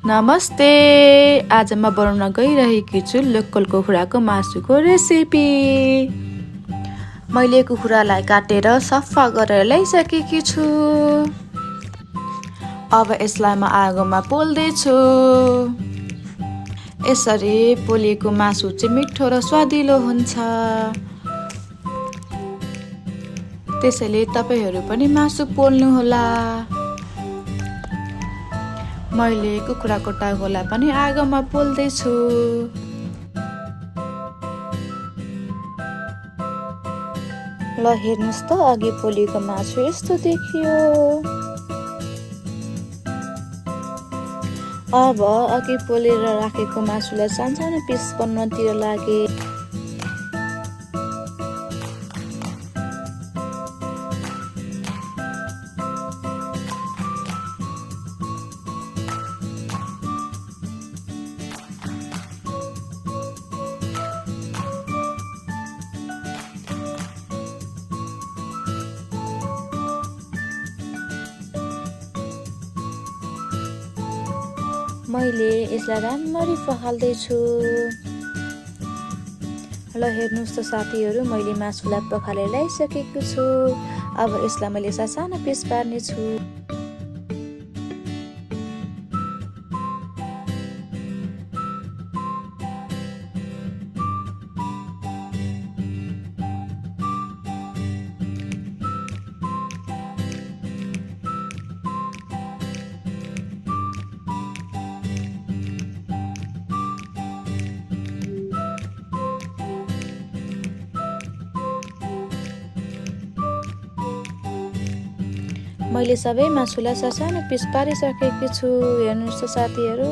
नमस्ते। आज म बनाउन गइरहेकी छु लोकल कुखुराको मासुको रेसिपी। मैले कुखुरालाई काटेर सफा गरेर ल्याइसकेकी छु। अब यसलाई म आगोमा पोल्दैछु। यसरी पोलेको मासु चाहिँ मिठो र स्वादिलो हुन्छ। त्यसैले तपाईहरु पनि मासु पोल्नुहोला। मैले कुखुराको टाउकोलाई पनि आगोमा पोल्दैछु। ल हेर्नुस् त, अघि पोलेको मासु यस्तो देखियो। अब अघि पोलेर राखेको मासुलाई सानो पिस बनाउनतिर लागे। मैले यसलाई राम्ररी पखाल्दैछु। ल हेर्नुस् त साथीहरु, मैले मासुलाई पखालेर ल्याइसकेको छु। अब यसलाई मैले सानो पिस पार्ने छु। मैले सबै मासुलाई सानो पिस पारिसकेको छु। हेर्नुस् त साथीहरु,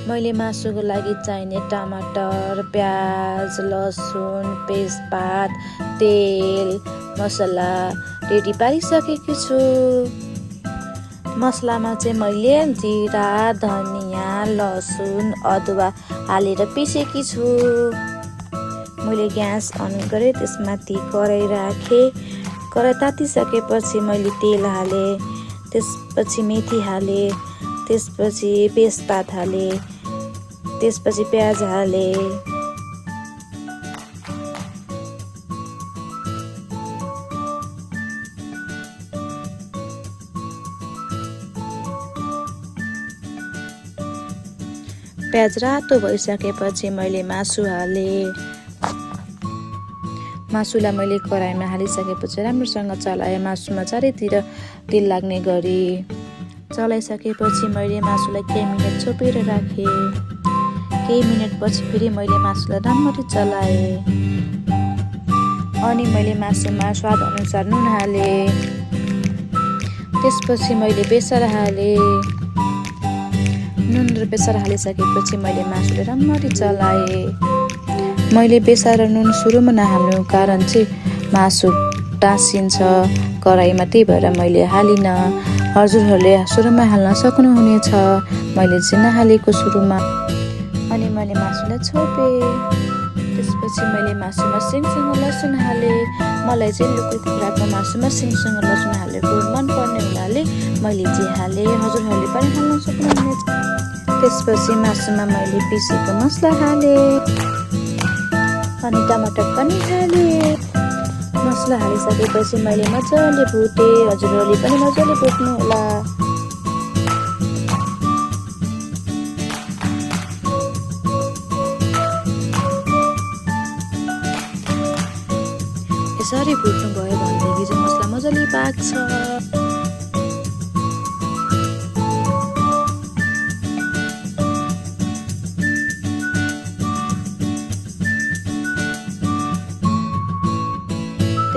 मैले मासुको लागि चाहिने टमाटर, प्याज, लसुन, तेजपात, तेल, मसला रेडी पारिसकेको छु। मसलामा चाहिँ मैले जिरा, धनिया, लसुन, अदुवा हालेर पिसेकी छु। मैले ग्यास अन गरे, त्यसमाथि कराई राखे। कराई तातिसकेपछि मैले तेल हाले, त्यसपछि मेथी हाले, त्यसपछि तेजपात हाले, त्यसपछि प्याज हाले। प्याज रातो भइसकेपछि मैले मासु हाले। मासुलाई मैले कराईमा हालिसकेपछि राम्रोसँग चलाएँ। मासुमा चारैतिर तेल लाग्ने गरी चलाइसकेपछि मैले मासुलाई केही मिनेट छोपेर राखेँ। केही मिनेटपछि फेरि मैले मासुलाई राम्ररी चलाएँ। अनि मैले मासुमा स्वाद अनुसार नुन हालेँ। त्यसपछि मैले बेसार हालेँ। नुन र बेसार हालिसकेपछि मैले मासुलाई राम्ररी चलाएँ। मैले बेसार र नुन सुरुमा नहाल्नु कारण चाहिँ मासु टाँसिन्छ कराईमा, त्यही भएर मैले हालिन। हजुरहरूले सुरुमा हाल्न सक्नुहुनेछ, मैले चाहिँ नहालेको सुरुमा। अनि मैले मासुलाई छोपेँ। त्यसपछि मैले मासुमा सिङसँग लसुन हालेँ। मलाई चाहिँ लोकल कुखुराको मासुमा सिङसँग लसुन हालेको मनपर्ने हुनाले मैले चाहिँ हालेँ। हजुरहरूले पनि हाल्न सक्नुहुनेछ। त्यसपछि मासुमा मैले पिसेको मसला हालेँ अनि टमाटर पनि हालेँ। मसला हालिसकेपछि मैले मजाले भुटेँ। हजुरहरूले पनि मजाले भुट्नु होला। यसरी भुट्नु भयो भनेदेखि चाहिँ मसला मजाले पाक्छ।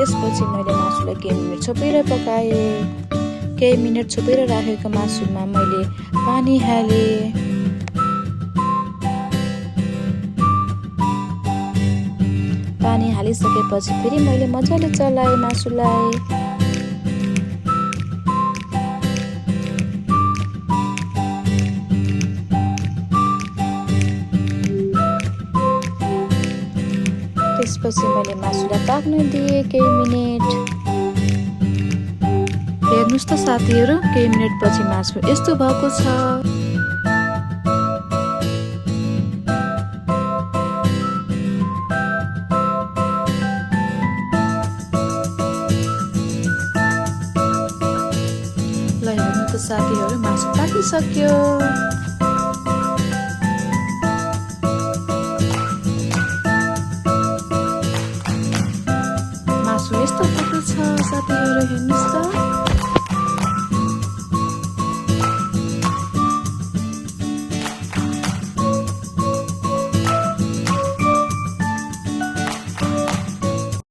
त्यसपछि मैले मासुलाई केही मिनट छोपेर पकाएँ। केही मिनट छोपेर राखेको मासुमा मैले पानी हालेँ। पानी हालिसकेपछि फेरि मैले मजाले चलाएँ मासुलाई। त्यसपछि मैले मासुलाई पाक्न दिएँ केही मिनेट। हेर्नुहोस् त साथीहरू, केही मिनेटपछि मासु यस्तो भएको छ। ल हेर्नु त साथीहरू, मासु पाकिसक्यो। मासु यस्तो भएको छ साथीहरू, हेर्नु।